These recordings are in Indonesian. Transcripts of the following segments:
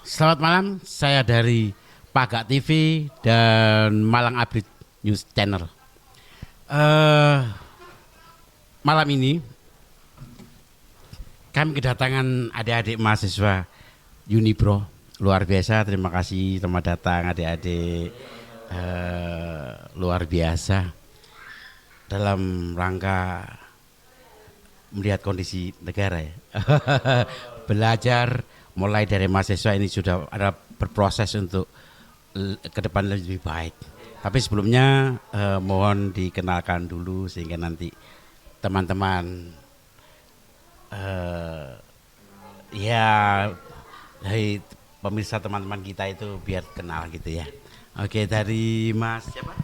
Selamat malam, saya dari Pagak TV dan Malang Update News Channel. Eh, Malam ini kami kedatangan adik-adik mahasiswa Unibro. Luar biasa, terima kasih teman datang adik-adik. Luar biasa dalam rangka melihat kondisi negara ya. Belajar mulai dari mahasiswa ini sudah ada berproses untuk ke depan lebih baik. Tapi sebelumnya mohon dikenalkan dulu sehingga nanti teman-teman ya dari pemirsa teman-teman kita itu biar kenal gitu ya. Oke, dari Mas siapa?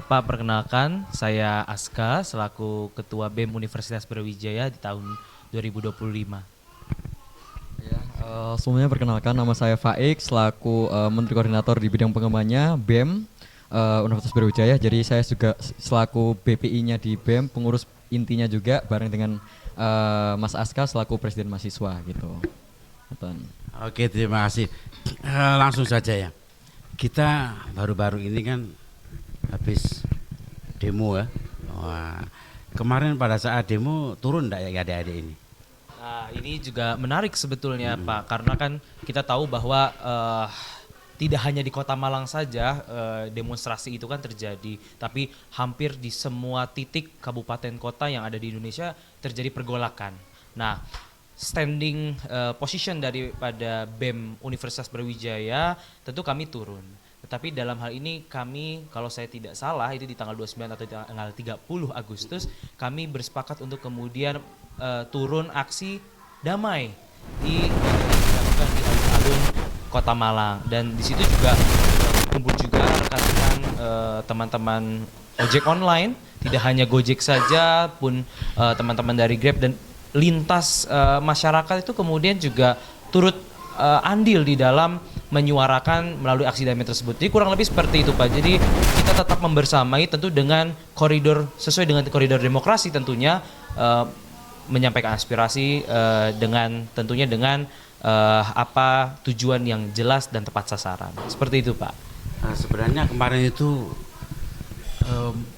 Pak, perkenalkan saya Aska selaku Ketua BEM Universitas Brawijaya di tahun 2025. Semuanya perkenalkan, nama saya Faik selaku Menteri Koordinator di bidang pengembangannya BEM Universitas Brawijaya. Jadi saya juga selaku BPI-nya di BEM, pengurus intinya juga bareng dengan Mas Aska selaku Presiden Mahasiswa gitu. Oke, terima kasih. Langsung saja ya. Kita baru-baru ini kan habis demo ya. Wah, kemarin pada saat demo turun enggak ya adik-adik ini? Nah, ini juga menarik sebetulnya Pak, karena kan kita tahu bahwa tidak hanya di Kota Malang saja demonstrasi itu kan terjadi, tapi hampir di semua titik kabupaten kota yang ada di Indonesia terjadi pergolakan. Nah, standing position daripada BEM Universitas Brawijaya tentu kami turun. Tetapi dalam hal ini kami, kalau saya tidak salah, itu di tanggal 29 atau tanggal 30 Agustus, kami bersepakat untuk kemudian turun aksi damai dilakukan di alun-alun Kota Malang. Dan di situ juga kumpul juga rekan-rekan teman-teman ojek online, tidak hanya Gojek saja, pun teman-teman dari Grab dan lintas masyarakat itu kemudian juga turut andil di dalam menyuarakan melalui aksi damai tersebut. Jadi kurang lebih seperti itu Pak. Jadi kita tetap membersamai tentu dengan koridor sesuai dengan koridor demokrasi tentunya, menyampaikan aspirasi dengan tentunya dengan apa tujuan yang jelas dan tepat sasaran. Seperti itu Pak. Nah, sebenarnya kemarin itu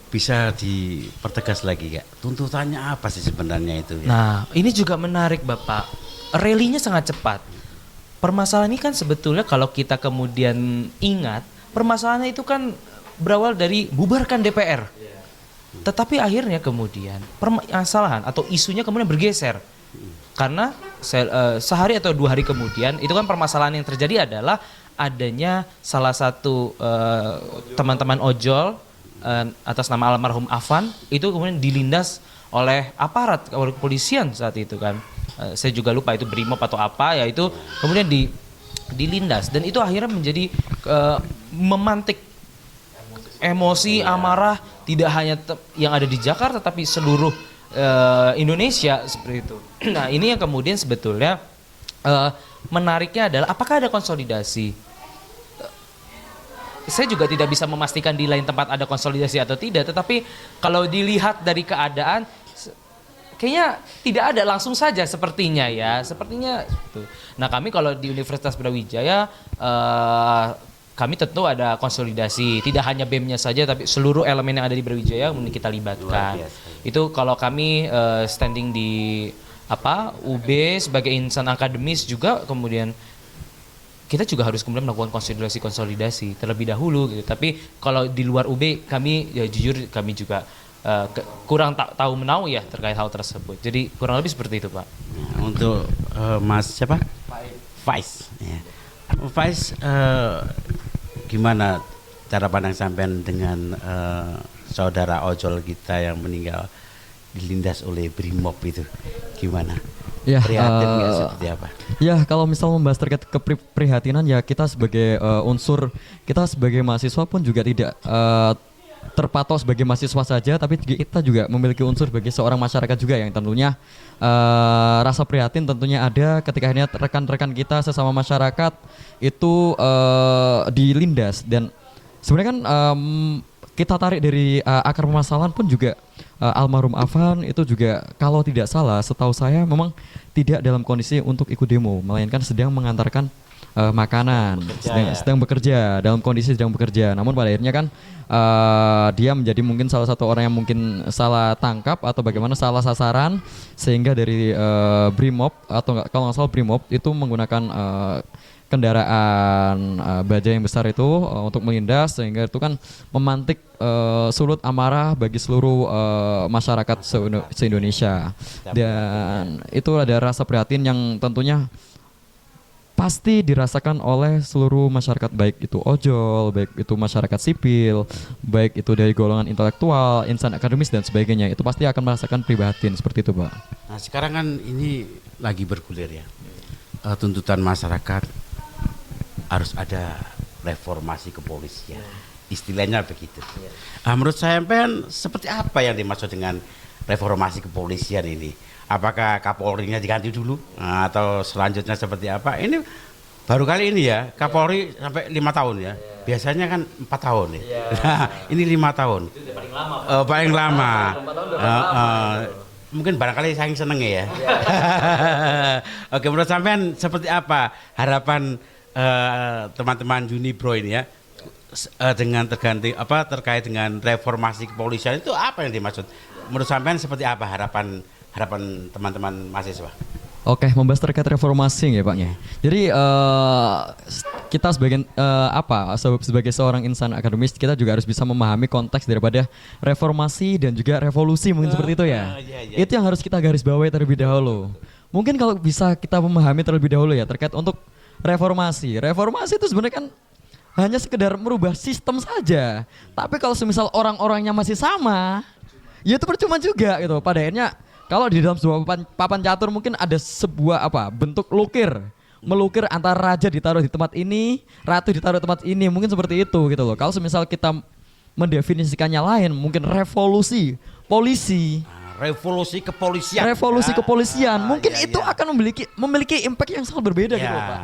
bisa dipertegas lagi Kak. Tuntutannya apa sih sebenarnya itu ya? Nah, ini juga menarik Bapak. Rally-nya sangat cepat. Permasalahan ini kan sebetulnya kalau kita kemudian ingat, permasalahannya itu kan berawal dari bubarkan DPR. Tetapi akhirnya kemudian permasalahan atau isunya kemudian bergeser. Karena sehari atau 2 hari kemudian itu kan permasalahan yang terjadi adalah adanya salah satu teman-teman ojol atas nama almarhum Afan itu kemudian dilindas oleh aparat kepolisian saat itu kan. Saya juga lupa itu Brimob atau apa ya, itu kemudian dilindas dan itu akhirnya menjadi memantik emosi amarah tidak hanya yang ada di Jakarta tapi seluruh Indonesia seperti itu. Nah, ini yang kemudian sebetulnya menariknya adalah apakah ada konsolidasi? Saya juga tidak bisa memastikan di lain tempat ada konsolidasi atau tidak, tetapi kalau dilihat dari keadaan kayaknya tidak ada langsung saja sepertinya ya, sepertinya itu. Nah, kami kalau di Universitas Brawijaya kami tentu ada konsolidasi, tidak hanya BEM-nya saja tapi seluruh elemen yang ada di Brawijaya kemudian kita libatkan. Itu kalau kami standing di UB sebagai insan akademis juga kemudian kita juga harus kemudian melakukan konsolidasi terlebih dahulu gitu. Tapi kalau di luar UB kami ya jujur kami juga kurang tahu menau ya terkait hal tersebut. Jadi kurang lebih seperti itu Pak. Nah, untuk Mas siapa? Faiz. Ya. Faiz, gimana cara pandang sampean dengan saudara ojol kita yang meninggal dilindas oleh Brimob itu? Gimana? Ya, prihatin nggak seperti apa? Ya, kalau misal membahas terkait keprihatinan ya kita sebagai unsur, kita sebagai mahasiswa pun juga tidak terpatok sebagai mahasiswa saja, tapi kita juga memiliki unsur sebagai seorang masyarakat juga yang tentunya rasa prihatin tentunya ada ketika akhirnya rekan-rekan kita sesama masyarakat itu dilindas. Dan sebenarnya kan kita tarik dari akar permasalahan pun juga almarhum Afan itu juga kalau tidak salah setahu saya memang tidak dalam kondisi untuk ikut demo, melainkan sedang mengantarkan makanan, sedang bekerja, dalam kondisi sedang bekerja. Namun pada akhirnya kan dia menjadi mungkin salah satu orang yang mungkin salah tangkap atau bagaimana salah sasaran, sehingga dari Brimob atau kalau nggak salah Brimob itu menggunakan kendaraan baja yang besar itu untuk melindas, sehingga itu kan memantik sulut amarah bagi seluruh masyarakat se-Indonesia. Dan itu ada rasa prihatin yang tentunya pasti dirasakan oleh seluruh masyarakat, baik itu ojol, baik itu masyarakat sipil, baik itu dari golongan intelektual, insan akademis dan sebagainya. Itu pasti akan merasakan prihatin seperti itu, Pak. Nah sekarang kan ini lagi bergulir ya, tuntutan masyarakat harus ada reformasi kepolisian, istilahnya begitu. Menurut saya seperti apa yang dimaksud dengan reformasi kepolisian ini? Apakah Kapolri-nya diganti dulu atau selanjutnya seperti apa? Ini baru kali ini ya, Kapolri sampai 5 tahun ya. Biasanya kan 4 tahun ya. Nah, ini 5 tahun. Itu paling lama. Paling lama. Mungkin barangkali saking seneng ya. Oke, menurut sampean seperti apa harapan teman-teman Unibro ini ya dengan terkait dengan reformasi kepolisian itu apa yang dimaksud? Menurut sampean seperti apa harapan teman-teman mahasiswa? Oke, membahas terkait reformasi ya Pak ya. Jadi kita sebagai seorang insan akademis, kita juga harus bisa memahami konteks daripada reformasi dan juga revolusi, mungkin seperti itu ya. Itu yang harus kita garis bawahi terlebih dahulu. Mungkin kalau bisa kita memahami terlebih dahulu ya terkait untuk reformasi. Reformasi itu sebenarnya kan hanya sekedar merubah sistem saja. Tapi kalau semisal orang-orangnya masih sama, ya itu percuma juga gitu. Pada akhirnya kalau di dalam sebuah papan catur mungkin ada sebuah bentuk melukir antara raja ditaruh di tempat ini, ratu ditaruh di tempat ini, mungkin seperti itu gitu loh. Kalau semisal kita mendefinisikannya lain, mungkin revolusi polisi, revolusi kepolisian. Revolusi kepolisian, mungkin itu akan memiliki impact yang sangat berbeda gitu loh, Pak.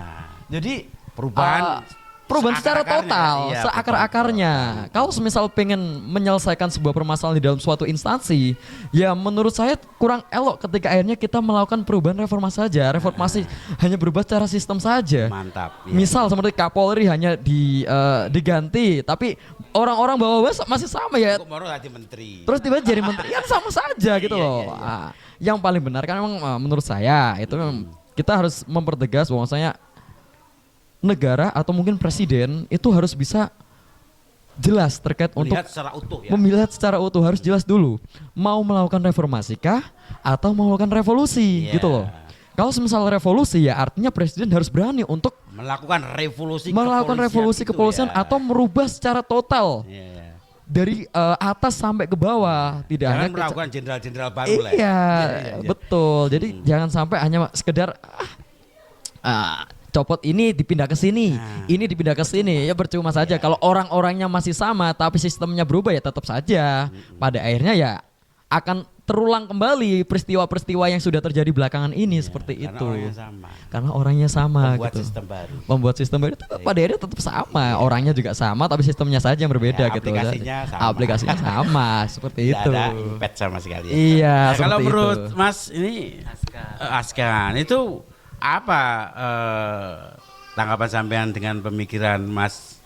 Jadi perubahan secara total, seakar-akarnya. Kalau semisal pengen menyelesaikan sebuah permasalahan di dalam suatu instansi, ya menurut saya kurang elok ketika akhirnya kita melakukan perubahan reformasi saja. Reformasi hanya berubah secara sistem saja. Mantap. Ya. Misal seperti Kapolri hanya diganti, tapi orang-orang bawah masih sama ya. Kok baru jadi menteri. Terus tiba-tiba jadi menteri, ya sama saja gitu loh. Yang paling benar kan memang menurut saya itu memang kita harus mempertegas bahwasanya negara atau mungkin presiden itu harus bisa jelas terkait melihat untuk secara utuh ya. Melihat secara utuh, harus jelas dulu mau melakukan reformasi kah atau mau melakukan revolusi gitu loh. Kalau semisal revolusi ya artinya presiden harus berani untuk melakukan revolusi kepolisian ya. Atau merubah secara total. Dari atas sampai ke bawah, tidak jangan hanya melakukan jenderal-jenderal baru lah. Iya, betul. Jadi jangan sampai hanya sekedar copot ini dipindah ke sini, ini dipindah ke sini, ya percuma saja. Kalau orang-orangnya masih sama tapi sistemnya berubah ya tetap saja. Pada akhirnya ya akan terulang kembali peristiwa-peristiwa yang sudah terjadi belakangan ini seperti itu. Karena orangnya sama membuat gitu. Sistem baru. Membuat sistem baru pada akhirnya tetap sama, orangnya juga sama tapi sistemnya saja yang berbeda gitu. Aplikasinya sama seperti itu. Tidak ada impact sama sekali. Iya, kalau itu. Menurut Mas ini Askan itu apa tanggapan sampean dengan pemikiran Mas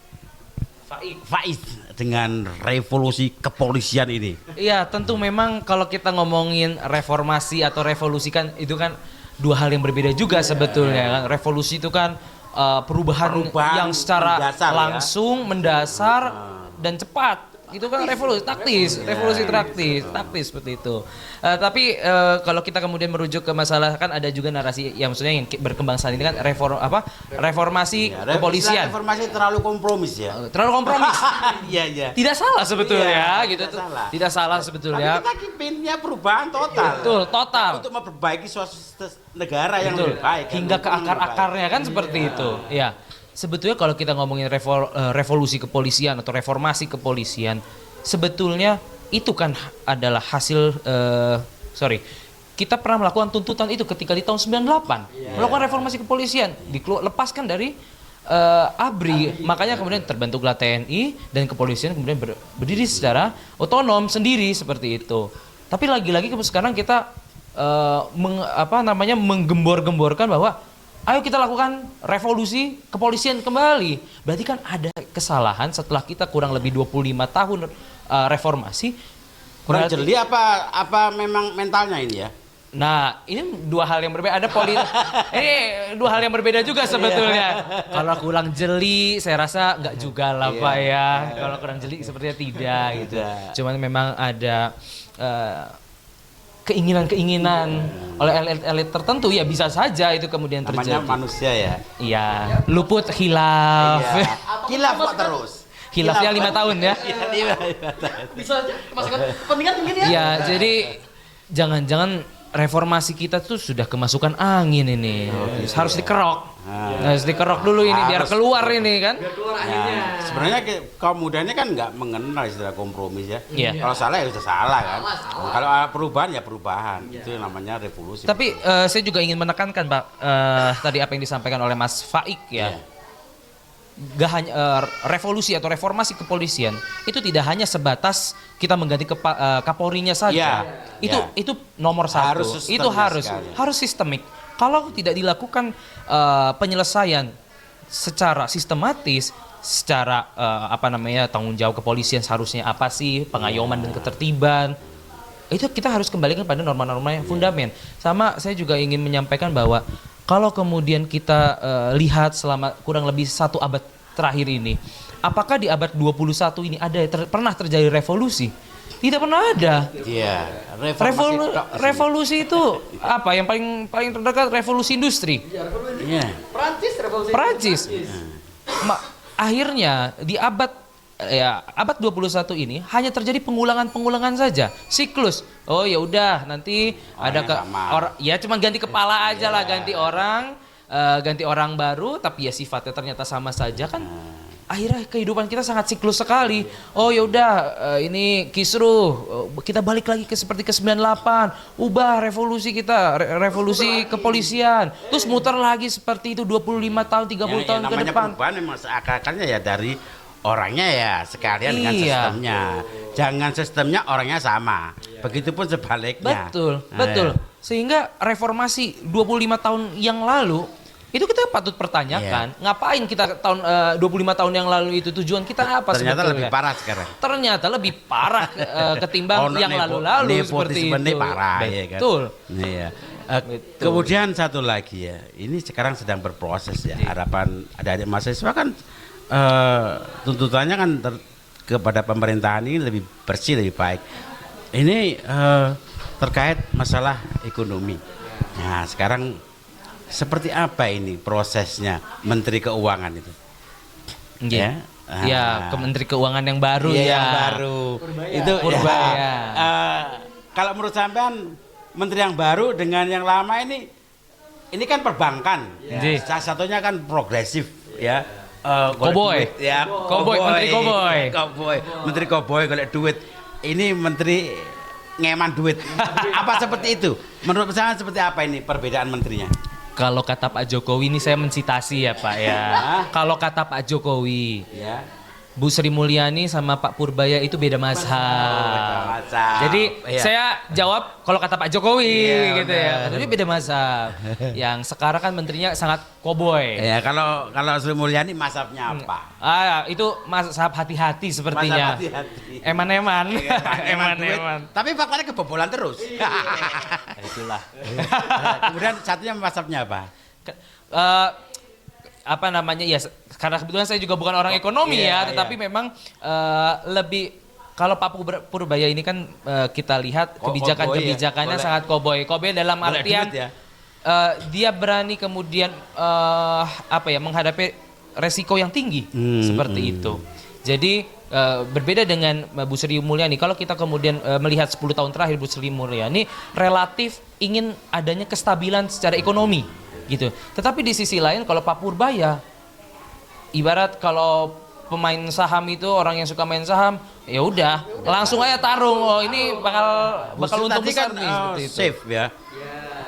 Faiz dengan revolusi kepolisian ini? Iya, tentu memang kalau kita ngomongin reformasi atau revolusi kan itu kan dua hal yang berbeda juga sebetulnya. Revolusi itu kan perubahan yang secara mendasar, langsung, mendasar dan cepat. Itu kan revolusi taktis seperti itu. Tapi kalau kita kemudian merujuk ke masalah kan ada juga narasi yang maksudnya yang berkembang saat ini kan reformasi kepolisian. Reformasi terlalu kompromis ya. Terlalu kompromis. Iya. Tidak salah sebetulnya gitu. Tidak salah sebetulnya. Tapi kita kipinnya perubahan total. Betul, total. Untuk memperbaiki suatu negara yang lebih baik. Hingga ke akar-akarnya kan seperti itu. Iya. Sebetulnya kalau kita ngomongin revolusi kepolisian atau reformasi kepolisian, sebetulnya itu kan adalah hasil kita pernah melakukan tuntutan itu ketika di tahun 98 melakukan reformasi kepolisian, lepaskan dari ABRI, makanya kemudian terbentuklah TNI dan kepolisian kemudian berdiri secara otonom sendiri seperti itu. Tapi lagi-lagi sekarang kita menggembor-gemborkan bahwa ayo kita lakukan revolusi kepolisian kembali. Berarti kan ada kesalahan setelah kita kurang lebih 25 tahun reformasi. Kurang jeli apa memang mentalnya ini ya? Nah, ini dua hal yang berbeda. Ini dua hal yang berbeda juga sebetulnya. Kalau kurang jeli, saya rasa nggak juga lah Pak ya. Kalau kurang jeli sepertinya tidak gitu. Cuman memang ada keinginan-keinginan oleh elit tertentu, ya bisa saja itu kemudian terjadi. Namanya manusia ya. Iya, luput khilaf. Khilaf kok terus. Khilafnya 5 tahun ya. Bisa aja masukan pentingan mungkin ya. Iya, jadi jangan-jangan reformasi kita tuh sudah kemasukan angin ini. Harus dikerok. Harus dikerok dulu ini biar keluar ini kan. Nah, sebenarnya kaum muda ini kan nggak mengenal istilah kompromi ya. Iya. Kalau salah ya sudah salah kan. Kalau perubahan ya perubahan. Itu yang namanya revolusi. Tapi saya juga ingin menekankan Pak, tadi apa yang disampaikan oleh Mas Faik ya. Gak hanya revolusi atau reformasi kepolisian itu tidak hanya sebatas kita mengganti Kapolrinya saja. Itu nomor satu. Itu harus sistemik. Kalau tidak dilakukan penyelesaian secara sistematis, secara tanggung jawab kepolisian seharusnya apa sih, pengayoman dan ketertiban, itu kita harus kembalikan pada norma-norma yang fundament. Sama saya juga ingin menyampaikan bahwa kalau kemudian kita lihat selama kurang lebih 1 abad terakhir ini, apakah di abad 21 ini pernah terjadi revolusi? Tidak pernah ada. Iya. Revolusi itu apa? Yang paling terdekat revolusi industri. Iya. Perancis. Akhirnya di abad 21 ini hanya terjadi pengulangan saja, siklus. Oh ya udah, nanti cuma ganti kepala aja lah, ganti orang baru, tapi ya sifatnya ternyata sama saja kan. Akhirnya kehidupan kita sangat siklus sekali. Oh ya udah, ini kisruh, kita balik lagi seperti ke 98, ubah revolusi kita, revolusi kepolisian, terus muter lagi seperti itu 25 tahun, 30 tahun ke depan. Namanya perubahan memang akarnya ya dari orangnya ya sekalian dengan sistemnya. Jangan sistemnya orangnya sama. Begitupun sebaliknya. Betul. Sehingga reformasi 25 tahun yang lalu itu kita patut pertanyakan. Ngapain kita tahun 25 tahun yang lalu itu, tujuan kita apa ternyata sebetulnya? lebih parah sekarang. Ternyata lebih parah ketimbang yang lalu-lalu seperti itu. Parah, betul. Ya, kan? Kemudian satu lagi ya. Ini sekarang sedang berproses ya. Harapan adik-adik mahasiswa kan tuntutannya kan kepada pemerintahan ini lebih bersih, lebih baik. Ini terkait masalah ekonomi. Nah, sekarang seperti apa ini prosesnya Menteri Keuangan itu? Ya, ke Menteri Keuangan yang baru yang baru. Itu Purbaya. Kalau menurut sampean Menteri yang baru dengan yang lama ini kan perbankan. Salah satunya kan progresif ya. Menteri Koboy golek duit. Ini menteri ngeman duit. Apa seperti itu? Menurut saya seperti apa ini perbedaan menterinya? Kalau kata Pak Jokowi, ini saya mensitasi ya Pak ya. Kalau kata Pak Jokowi, Bu Sri Mulyani sama Pak Purbaya itu beda mazhab. Jadi saya jawab kalau kata Pak Jokowi gitu ya. Tapi beda mazhab. Yang sekarang kan menterinya sangat koboy. Ya, kalau Sri Mulyani mazhabnya apa? Itu mazhab hati-hati sepertinya. Eman-eman. Eman-eman. Tapi faktanya kebobolan terus. Itulah. Kemudian satunya mazhabnya apa? Karena kebetulan saya juga bukan orang ekonomi tetapi memang lebih, kalau Pak Purbaya ini kan kita lihat kebijakannya sangat koboy dalam artian dia berani kemudian menghadapi resiko yang tinggi seperti itu. Jadi berbeda dengan Bu Sri Mulyani. Kalau kita kemudian melihat 10 tahun terakhir, Bu Sri Mulyani relatif ingin adanya kestabilan secara ekonomi gitu. Tetapi di sisi lain kalau Pak Purbaya, ibarat kalau pemain saham itu orang yang suka main saham, ya udah langsung aja tarung. Oh ini bakal untung besar kan, nih seperti itu. Safe ya.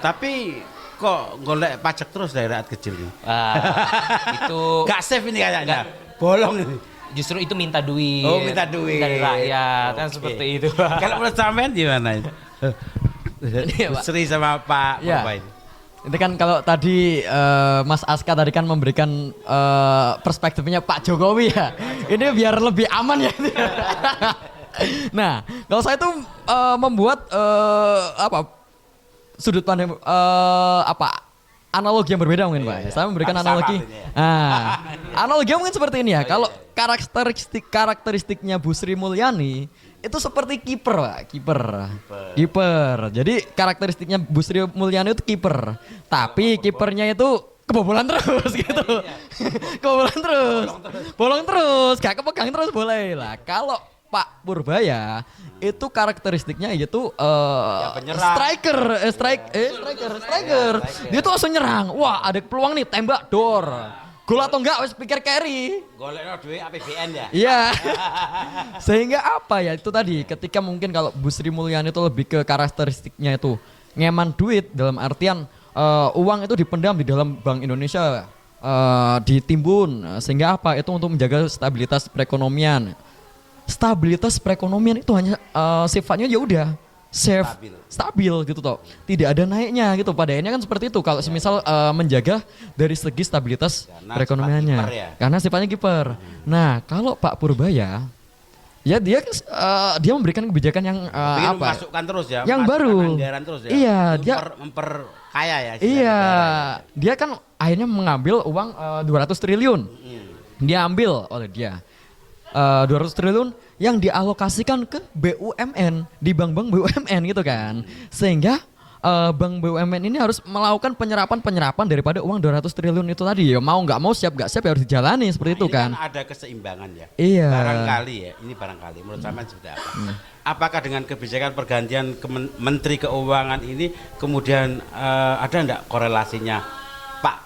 Tapi kok golek pajak terus dari rakyat kecil nih? Itu gak safe ini kayaknya. Bolong ini. Justru itu minta duit. Minta duit dari rakyat kan seperti itu. Kalau menurut sampean gimana itu? Ini ya, Pak. Sri sama Pak Iya. Purba ini. Itu kan kalau tadi Mas Aska tadi kan memberikan perspektifnya Pak Jokowi ya. Ini biar lebih aman ya. Nah, kalau saya tuh membuat sudut pandang analogi yang berbeda mungkin Pak. Saya memberikan Sama analogi. artinya ya. Nah, analogi mungkin seperti ini ya. Kalau karakteristiknya Bu Sri Mulyani itu seperti kiper, Pak. Kiper. Jadi karakteristiknya Bu Sri Mulyani itu kiper. Tapi kipernya itu kebobolan terus gitu. Kebobolan terus. Bolong terus, gak kepegang terus boleh lah. Kalau Pak Purbaya itu karakteristiknya yaitu penyerang. striker. Dia tuh langsung nyerang. Wah, ada peluang nih, tembak dor. Gol atau enggak wis pikir carry. Golekno duit APBN ya. Iya. Sehingga apa ya itu tadi ketika mungkin kalau Bu Sri Mulyani itu lebih ke karakteristiknya itu ngeman duit dalam artian uang itu dipendam di dalam Bank Indonesia ditimbun sehingga apa itu untuk menjaga stabilitas perekonomian. Stabilitas perekonomian itu hanya sifatnya ya udah safe, stabil gitu toh. Tidak ada naiknya gitu. Pada akhirnya kan seperti itu kalau semisal menjaga dari segi stabilitas Karena perekonomiannya. sifat kiper ya. Karena sifatnya kiper. Nah, kalau Pak Purbaya ya dia memberikan kebijakan yang Ingin memasukkan terus ya. Yang memasukkan baru. anggaran terus ya. Iya, dia memperkaya ya. iya, negara dia kan akhirnya mengambil uang 200 triliun. ya. Dia ambil oleh dia 200 triliun yang dialokasikan ke BUMN di bank-bank BUMN gitu kan. Sehingga bank BUMN ini harus melakukan penyerapan daripada uang 200 triliun itu tadi ya. Mau nggak mau siap nggak siap ya harus dijalani seperti itu Ini kan. ada keseimbangan ya. Iya. Barangkali ya, ini barangkali menurut saya seperti apa? Apakah dengan kebijakan pergantian Menteri Keuangan ini kemudian ada enggak korelasinya Pak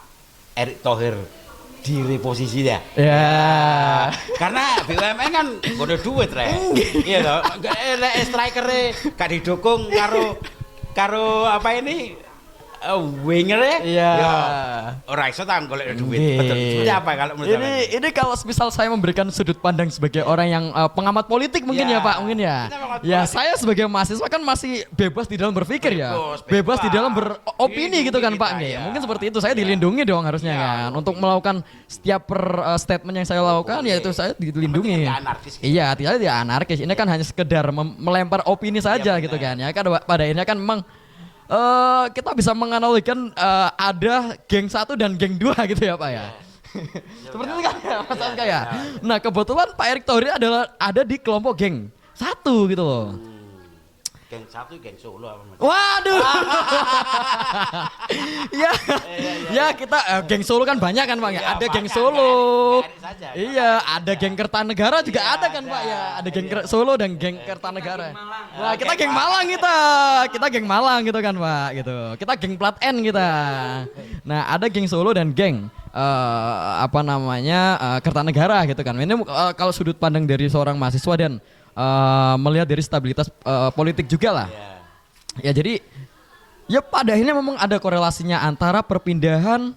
Erick Thohir di reposisi ya? Ya. Karena BUMN kan bodoh duit re. Iya loh. Striker gak didukung karo apa ini winger ya. Iya. Ora iso ta golek duit. Nggih. Betul. Seperti apa kalau menurut Anda? Ini kalau misal saya memberikan sudut pandang sebagai orang yang pengamat politik mungkin Ya. ya Pak, mungkin ya. Kita pengamat Ya politik. saya sebagai mahasiswa kan masih bebas di dalam berpikir ya. Bebas, Bebas di dalam beropini gitu kan Dilindungi Pak. kita, Nih. ya. Mungkin seperti itu saya dilindungi dong harusnya Ya. kan. Untuk melakukan setiap statement yang saya lakukan ya itu saya dilindungi. Tidak anarkis gitu. Iya, tidak anarkis. Ini kan hanya sekedar melempar opini saja Iya, gitu benar. kan. Ya kan pada akhirnya kan memang kita bisa menganalogikan ada geng 1 dan geng 2 gitu ya Pak ya. Seperti itu kan ya Mas Aska ya. Nah kebetulan Pak Erick Thohir ada di kelompok geng 1 gitu loh. Geng 1 geng Solo apa Mas? Waduh. Ya, ya kita geng Solo kan banyak kan Pak ya. Iya, Ada geng banyak, Solo. nggak Erick saja, nggak Iya, ada geng Kertanegara juga Iya, ada kan ada. Pak ya. Ada geng Solo dan geng Kertanegara. Nah, kita Geng geng Malang kita. Kita geng Malang gitu kan Pak gitu. Kita geng Plat N kita. Nah, ada geng Solo dan geng Kertanegara gitu kan. Ini kalau sudut pandang dari seorang mahasiswa dan melihat dari stabilitas politik juga lah. Iya. Ya jadi ya pada akhirnya memang ada korelasinya antara perpindahan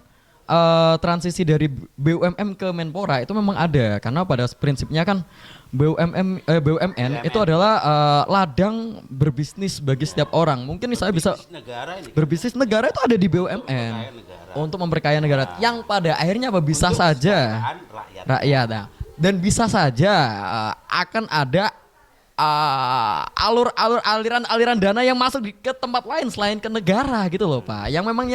transisi dari BUMN ke Menpora itu memang ada karena pada prinsipnya kan BUMN itu adalah ladang berbisnis bagi setiap orang. Mungkin saya bisa Negara ini. berbisnis negara itu ada di BUMN negara. untuk memperkaya negara yang pada akhirnya apa bisa Untuk saja kesejahteraan rakyat. rakyat dan bisa saja akan ada aliran dana yang masuk ke tempat lain selain ke negara gitu loh Pak. Yang memang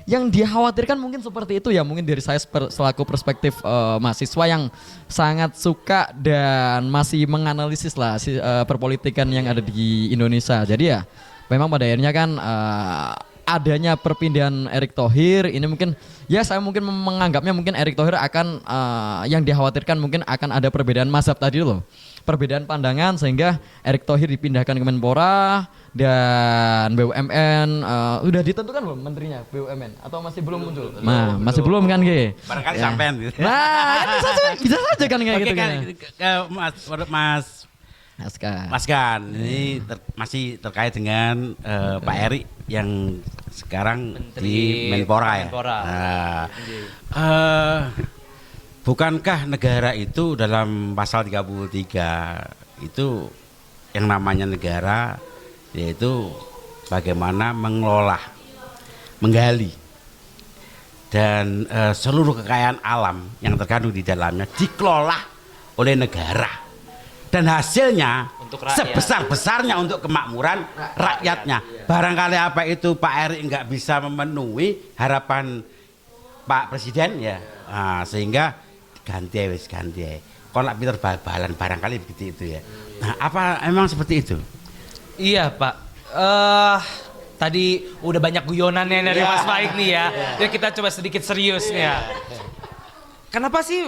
yang dikhawatirkan mungkin seperti itu ya, mungkin dari saya selaku perspektif mahasiswa yang sangat suka dan masih menganalisis lah perpolitikan yang ada di Indonesia. Jadi ya memang pada akhirnya kan adanya perpindahan Erick Thohir ini mungkin ya saya mungkin menganggapnya mungkin Erick Thohir akan yang dikhawatirkan mungkin akan ada perbedaan mazhab tadi loh. Perbedaan pandangan sehingga Erick Thohir dipindahkan ke Menpora dan BUMN udah ditentukan belum menterinya BUMN atau masih belum muncul? Nah, masih belum kan Ge? Barangkali Ya. sampean gitu. Nah, kan bisa saja kan kayak Oke gitu kan, kan. Mas Aska. Mas Gan, ini masih terkait dengan Pak Erick yang sekarang Menteri di Menpora ya. Menpora. Nah, bukankah negara itu dalam pasal 33 itu yang namanya negara yaitu bagaimana mengelola, menggali dan seluruh kekayaan alam yang terkandung di dalamnya dikelola oleh negara dan hasilnya Untuk rakyat. sebesar-besarnya untuk kemakmuran rakyatnya. Barangkali apa itu Pak Erik nggak bisa memenuhi harapan Pak Presiden ya, nah, sehingga ganti kolak Peter bal-balan barangkali begitu itu ya. Nah, apa emang seperti itu? Iya Pak. Tadi udah banyak guyonannya dari Mas Faik nih ya. Jadi kita coba sedikit serius nih ya. Kenapa sih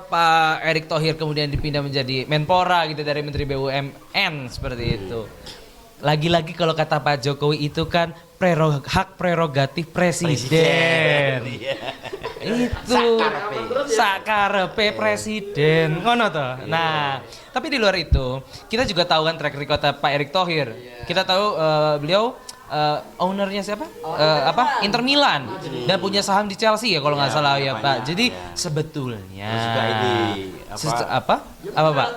Pak Erick Thohir kemudian dipindah menjadi Menpora gitu dari Menteri BUMN seperti itu? Lagi-lagi kalau kata Pak Jokowi itu kan hak prerogatif presiden. Itu sakarepe presiden ngono toh. Nah, tapi di luar itu kita juga tahu kan track record Pak Erick Thohir. Kita tahu beliau ownernya siapa? Inter Milan dan punya saham di Chelsea ya kalau nggak salah ya Pak. Jadi sebetulnya apa Pak?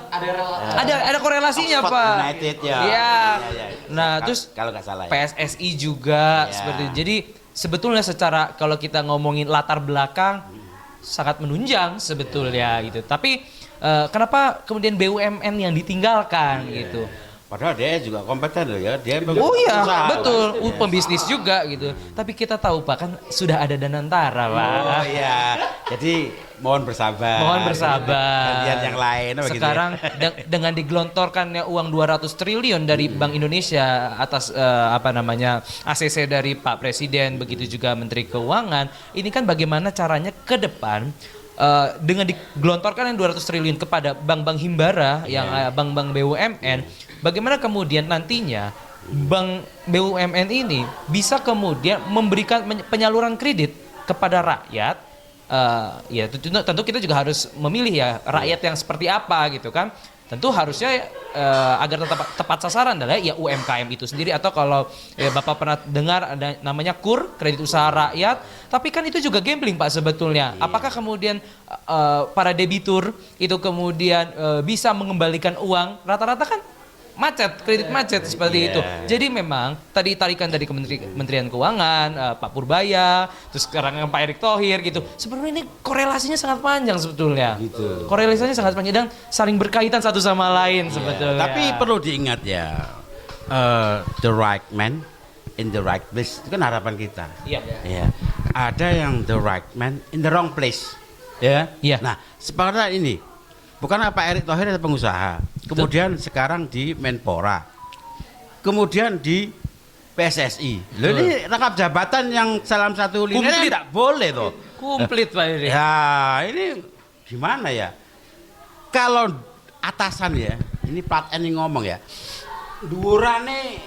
Ada korelasinya Pak. United ya. Iya. Ya. Nah terus kalau nggak salah ya. PSSI juga seperti itu. Jadi sebetulnya secara kalau kita ngomongin latar belakang sangat menunjang sebetulnya gitu. Tapi kenapa kemudian BUMN yang ditinggalkan gitu? Padahal dia juga kompeten loh ya, dia Oh iya, pengusaha, betul. Pak. Pembisnis juga gitu. Tapi kita tahu Pak kan sudah ada Danantara, Pak. Oh iya, jadi mohon bersabar. Mohon bersabar. Gantian yang lain. Begitu Sekarang dengan digelontorkannya uang 200 triliun dari Bank Indonesia atas ACC dari Pak Presiden, begitu juga Menteri Keuangan. Ini kan bagaimana caranya ke depan dengan digelontorkan yang 200 triliun kepada bank-bank himbara yang bank-bank BUMN, bagaimana kemudian nantinya bank BUMN ini bisa kemudian memberikan penyaluran kredit kepada rakyat. Ya tentu kita juga harus memilih ya rakyat yang seperti apa gitu kan. Tentu harusnya agar tepat sasaran adalah ya UMKM itu sendiri, atau kalau Bapak pernah dengar ada namanya KUR, kredit usaha rakyat, tapi kan itu juga gambling Pak sebetulnya. Apakah kemudian para debitur itu kemudian bisa mengembalikan uang? Rata-rata kan macet, kredit macet seperti itu. Jadi memang tadi tarikan dari Kementerian Keuangan, Pak Purbaya, terus sekarang Pak Erick Thohir gitu. Sebenarnya ini korelasinya sangat panjang sebetulnya. Gitu. Korelasinya sangat panjang dan saling berkaitan satu sama lain sebetulnya. Tapi perlu diingat ya, the right man in the right place itu kan harapan kita. Iya. Ya. Ada yang the right man in the wrong place. Ya. Iya. Nah, seperti ini. Bukan Pak Erick Thohir adalah pengusaha, kemudian sekarang di Menpora, kemudian di PSSI. Loh, ini rangkap jabatan yang salah satu lini tidak boleh toh. Komplit Pak Erick. Ya ini gimana ya? Kalau atasan ya, ini plat N yang ngomong ya, dhuwurane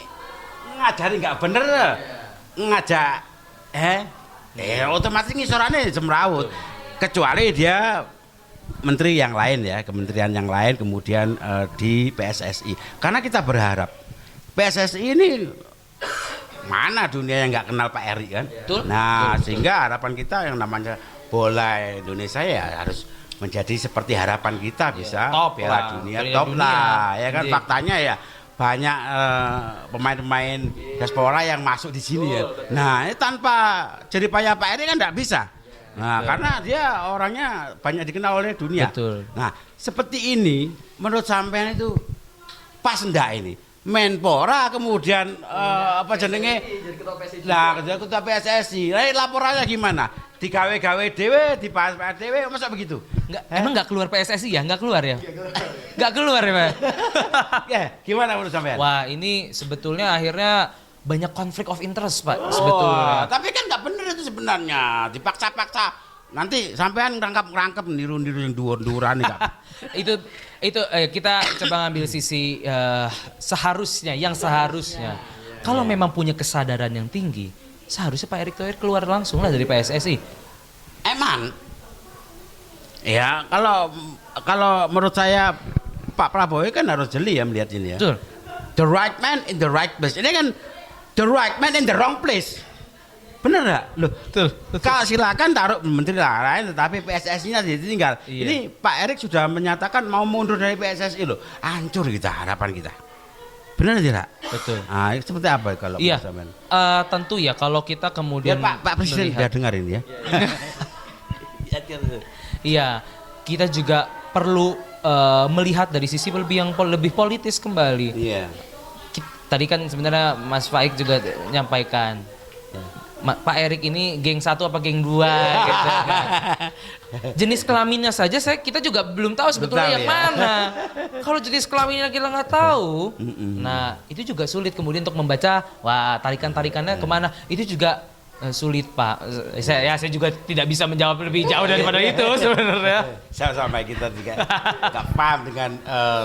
ngajari nggak bener, ngajak, otomatis ngisorane semrawut. Kecuali dia menteri yang lain ya, kementerian yang lain, kemudian di PSSI. Karena kita berharap PSSI ini mana dunia yang nggak kenal Pak Erick kan? Betul. Nah, sehingga harapan kita yang namanya bola Indonesia ya harus menjadi seperti harapan kita bisa top Piala lah, Dunia, Piala top Dunia. lah, ya kan? Jadi- Faktanya ya banyak pemain-pemain diaspora yang masuk di sini ya. Nah, ini tanpa jadi payah Pak Erick kan nggak bisa. Nah, karena dia orangnya banyak dikenal oleh dunia. Betul. Nah, seperti ini menurut sampean itu pas enggak ini? Menpora kemudian apa jenenge? Nah, ketua PSSI. Lah laporannya gimana? Digawe-gawe dhewe, dibahas dhewe, masa begitu? Emang nggak keluar PSSI ya? Nggak keluar ya? Nggak keluar ya Pak? Ya, gimana menurut sampean? Wah ini sebetulnya akhirnya banyak konflik of interest Pak sebetulnya. Tapi kan nggak bener itu sebenarnya, dipaksa-paksa. Nanti sampean rangkap niru-niru yang dhuwur-dhuwuran nih, Kak. itu kita coba ngambil sisi seharusnya. Kalau memang punya kesadaran yang tinggi, seharusnya Pak Erick Thohir keluar langsung lah dari PSSI. Emang ya kalau menurut saya Pak Prabowo kan harus jeli ya melihat ini ya. Betul. The right man in the right place. Ini kan the right man in the wrong place. Bener nggak? Loh, Betul. kalau silakan taruh menteri lain, tetapi PSSI-nya ditinggal. Iya. Ini Pak Erick sudah menyatakan mau mundur dari PSSI loh. Hancur kita harapan kita. Benar tidak? Betul. Ah, seperti apa kalau Iya, menurut sampean? tentu ya kalau kita Ya, kemudian Pak Presiden melihat- udah dengar ini ya. Iya, kita juga perlu melihat dari sisi lebih politis kembali. Iya. Tadi kan sebenarnya Mas Faik juga nyampaikan Pak Erik ini geng 1 apa geng 2 gitu kan. Jenis kelaminnya saja kita juga belum tahu sebetulnya Betul, yang ya. mana. Kalau jenis kelaminnya kita nggak tahu, nah itu juga sulit kemudian untuk membaca. Wah, tarikannya kemana? Itu juga sulit, Pak. Saya juga tidak bisa menjawab lebih jauh daripada itu sebenarnya. Sama kita juga nggak paham dengan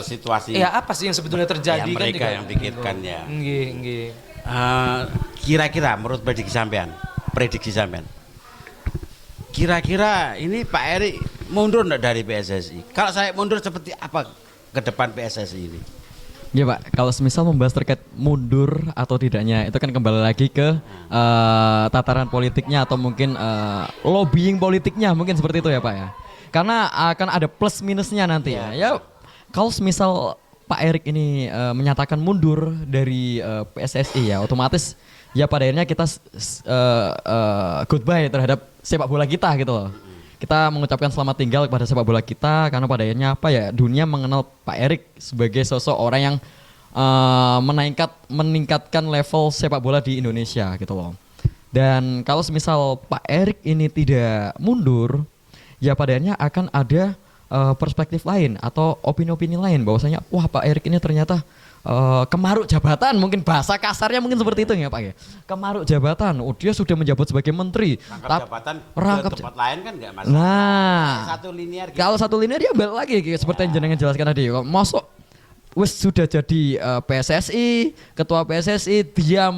situasi Ya apa sih yang sebetulnya terjadi yang kan mereka juga- yang pikirkan ya. Nggih, nggih. Kira-kira menurut prediksi sampean, kira-kira ini Pak Erik mundur enggak dari PSSI? Kalau saya mundur seperti apa ke depan PSSI ini? Ya Pak, kalau semisal membahas terkait mundur atau tidaknya itu kan kembali lagi ke tataran politiknya atau mungkin lobbying politiknya mungkin seperti itu ya Pak ya. Karena akan ada plus minusnya nanti ya. Ya kalau semisal Pak Erik ini menyatakan mundur dari PSSI ya otomatis ya pada akhirnya kita goodbye terhadap sepak bola kita gitu loh. Kita mengucapkan selamat tinggal kepada sepak bola kita karena pada akhirnya apa ya dunia mengenal Pak Erik sebagai sosok orang yang meningkatkan level sepak bola di Indonesia gitu loh. Dan kalau semisal Pak Erik ini tidak mundur, ya pada akhirnya akan ada perspektif lain atau opini-opini lain bahwasanya wah Pak Erik ini ternyata kemaruk jabatan, mungkin bahasa kasarnya mungkin seperti itu ya Pak ya. Kemaruk jabatan, oh dia sudah menjabat sebagai menteri. Rangkap jabatan rangkap ke tempat lain kan nggak masalah. Nah, Satu linear gitu. kalau satu linear dia balik lagi kayak seperti yang jenengan jelaskan tadi. Masuk wes sudah jadi PSSI, ketua PSSI, dia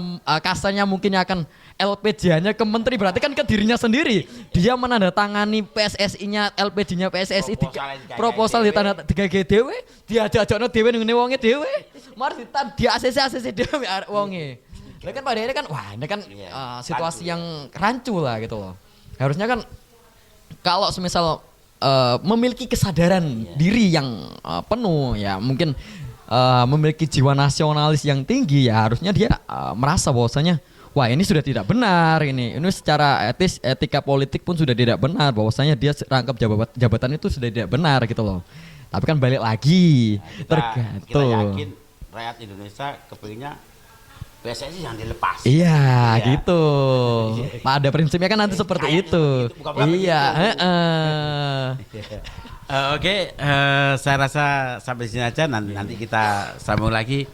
kasanya mungkin akan LPJ-nya ke menteri, berarti kan ke dirinya sendiri. Dia menandatangani PSSI-nya, LPJ-nya PSSI proposal di tanda 3G dhewe, dia ajakno dhewe ning wonge dhewe. Mari di ACC dhewe wonge. Lah kan pada akhirnya kan wah ini kan situasi yang rancu lah gitu loh. Harusnya kan kalau semisal memiliki kesadaran diri yang penuh ya mungkin memiliki jiwa nasionalis yang tinggi ya harusnya dia merasa bahwasanya wah ini sudah tidak benar ini secara etika politik pun sudah tidak benar bahwasanya dia rangkap jabatan itu sudah tidak benar gitu loh. Tapi kan balik lagi Kita tergantung. yakin rakyat Indonesia kepinginnya PSSI yang dilepas. Iya Iya. gitu. Pada prinsipnya kan nanti seperti Kayaknya itu. seperti itu, bukan Iya, begitu. Oke, saya rasa sampai sini aja. Nanti kita sambung lagi.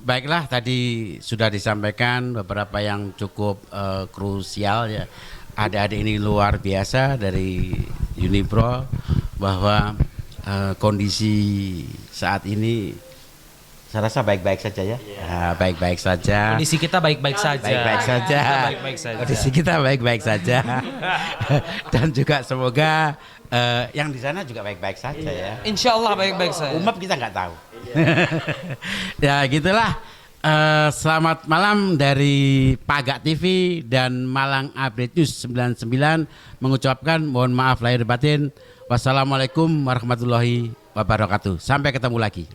Baiklah, tadi sudah disampaikan beberapa yang cukup krusial ya. Adik-adik ini luar biasa dari Unipro bahwa kondisi saat ini saya rasa baik-baik saja ya. Baik-baik saja. Kondisi kita baik-baik saja. Baik-baik saja. Kita baik-baik saja. Kondisi kita baik-baik saja. Dan juga semoga yang di sana juga baik-baik saja ya. Insya Allah baik-baik saja. Umat kita nggak tahu. Ya gitulah. Selamat malam dari Pagak TV dan Malang Update News 99 mengucapkan mohon maaf lahir batin. Wassalamualaikum warahmatullahi wabarakatuh. Sampai ketemu lagi.